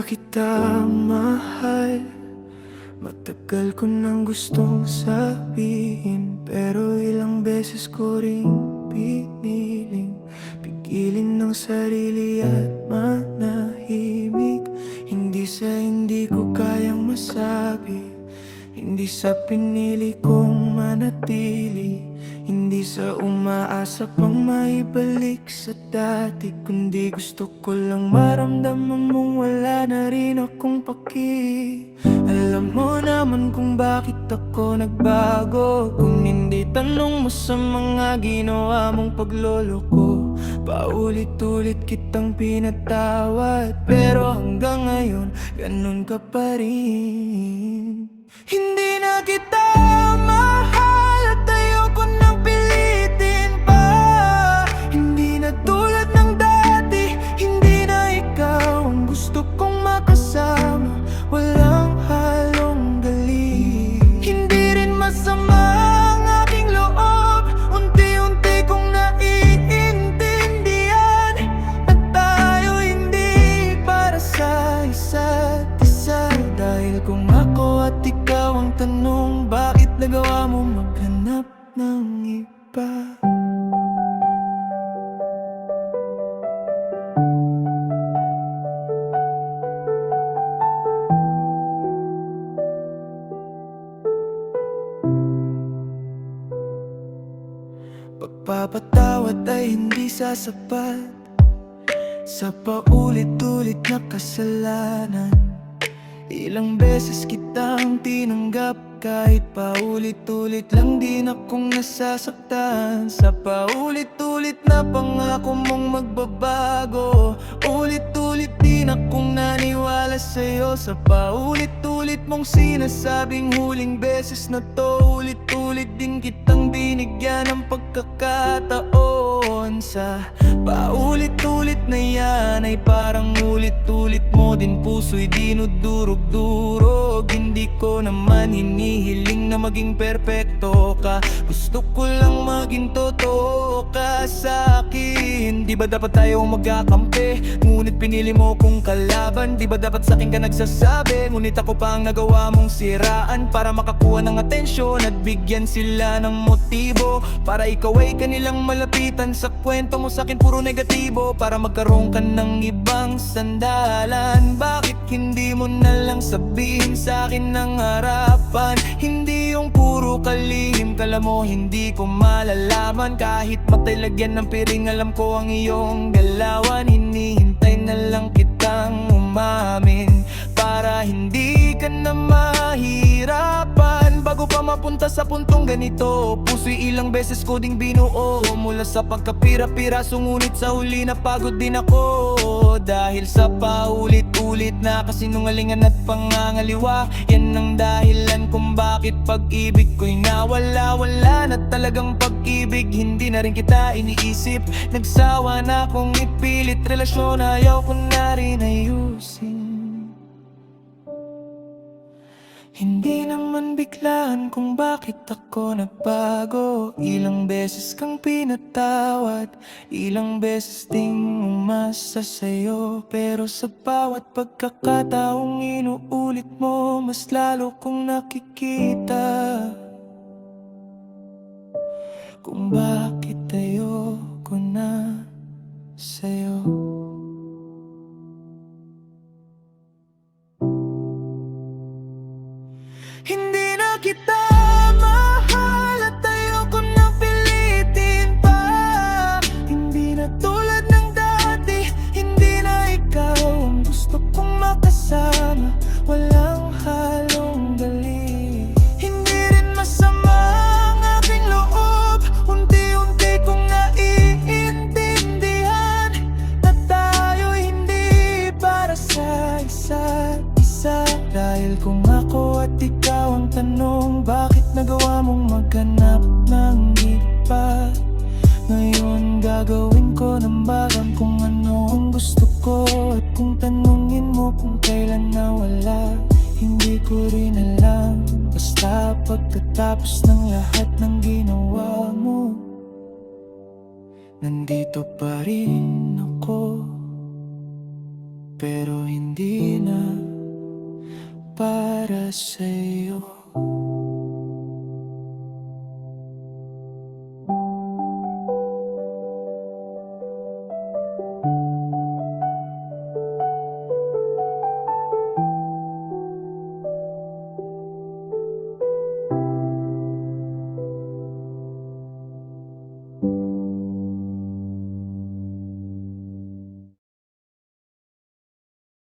na kita mahal. Matagal ko nang gustong sabihin, pero ilang beses ko ring piniling pigilin ng sarili at manahimik. Hindi sa hindi ko kayang masabi, hindi sa pinili kong manatili, hindi sa umaasa pang maibalik sa dati, kundi gusto ko lang maramdaman mong wala na rin akong paki. Alam mo naman kung bakit ako nagbago, kung hindi tanong mo sa mga ginawa mong pagloloko. Paulit-ulit kitang pinatawad, pero hanggang ngayon ganun ka pa rin. Hindi na kita mahal at ayoko nang pilitin pa. Hindi na tulad ng dati, hindi na ikaw ang gusto kong makasama. Walang halong galing, hindi rin masama ang aking loob. Unti-unti kong naiintindihan na tayo hindi para sa isa't isa. Dahil kung ako at ikaw ang tanong, bakit nagawa mo maghanap ng iba? Pagpapatawad ay hindi sasapat sa paulit-ulit na kasalanan. Ilang beses kitang tinanggap, kahit paulit-ulit lang din akong nasasaktan. Sa paulit-ulit na pangako mong magbabago, ulit-ulit din akong naniwala sa'yo. Sa paulit-ulit mong sinasabing huling beses na to, ulit-ulit din kitang binigyan ng pagkakataon. Sa paulit-ulit na yan ay parang ulit-ulit mo din puso'y dinudurog-durog. Hindi ko naman hinihiling na maging perpekto ka, gusto ko lang maging totoo ka sa'kin. Di ba dapat tayo magkakampi, ngunit pinili mo kong kalaban? Di ba dapat sa'kin ka nagsasabi, ngunit ako pa ang nagawa mong siraan? Para makakuha ng atensyon at bigyan sila ng motibo, para ikaw ay kanilang malapitan. Sa kwento mo sa'kin puro negatibo, para magkaroon ka ng ibang sandalan. Bakit hindi mo na lang sabihin sa'kin ng harapan? Hindi yung puro kalihim, kala mo hindi ko malalaman. Kahit matay lagyan ng piring, alam ko ang iyong galawan. Hinihintay na lang kitang umamin para hindi ka na mahirapan. Bago pa mapunta sa puntong ganito, puso'y ilang beses ko ding binuo. Mula sa pagkapira-piraso, ngunit sa huli napagod din ako. Dahil sa paulit-ulit na kasinungalingan at pangangaliwa, yan ang dahilan kung bakit pag-ibig ko'y nawala. Wala na talagang pag-ibig, hindi na rin kita iniisip. Nagsawa na akong ipilit relasyon, ayaw ko na rin ayusin. Hindi naman biglaan kung bakit ako nagbago. Ilang beses kang pinatawad, ilang beses ding umasa sa'yo, pero sa bawat pagkakataong inuulit mo, mas lalo kong nakikita kung bakit ayoko na sa'yo. Hindi na kita mahal at ayoko nang pilitin pa. Hindi na tulad ng dati, hindi na ikaw ang gusto kong makasama. Walang halong galing, hindi rin masama ang aking loob. Unti-unti kong naiintindihan na tayo hindi para sa isa't isa. Dahil kung ako at ikaw ang tanong, bakit nagawa mong maghanap ng iba? Ngayon gagawin ko ng bagang kung ano ang gusto ko. At kung tanungin mo kung kailan nawala, hindi ko rin alam. Basta pagkatapos ng lahat ng ginawa mo, nandito pa rin ako. pero hindi na para sa'yo.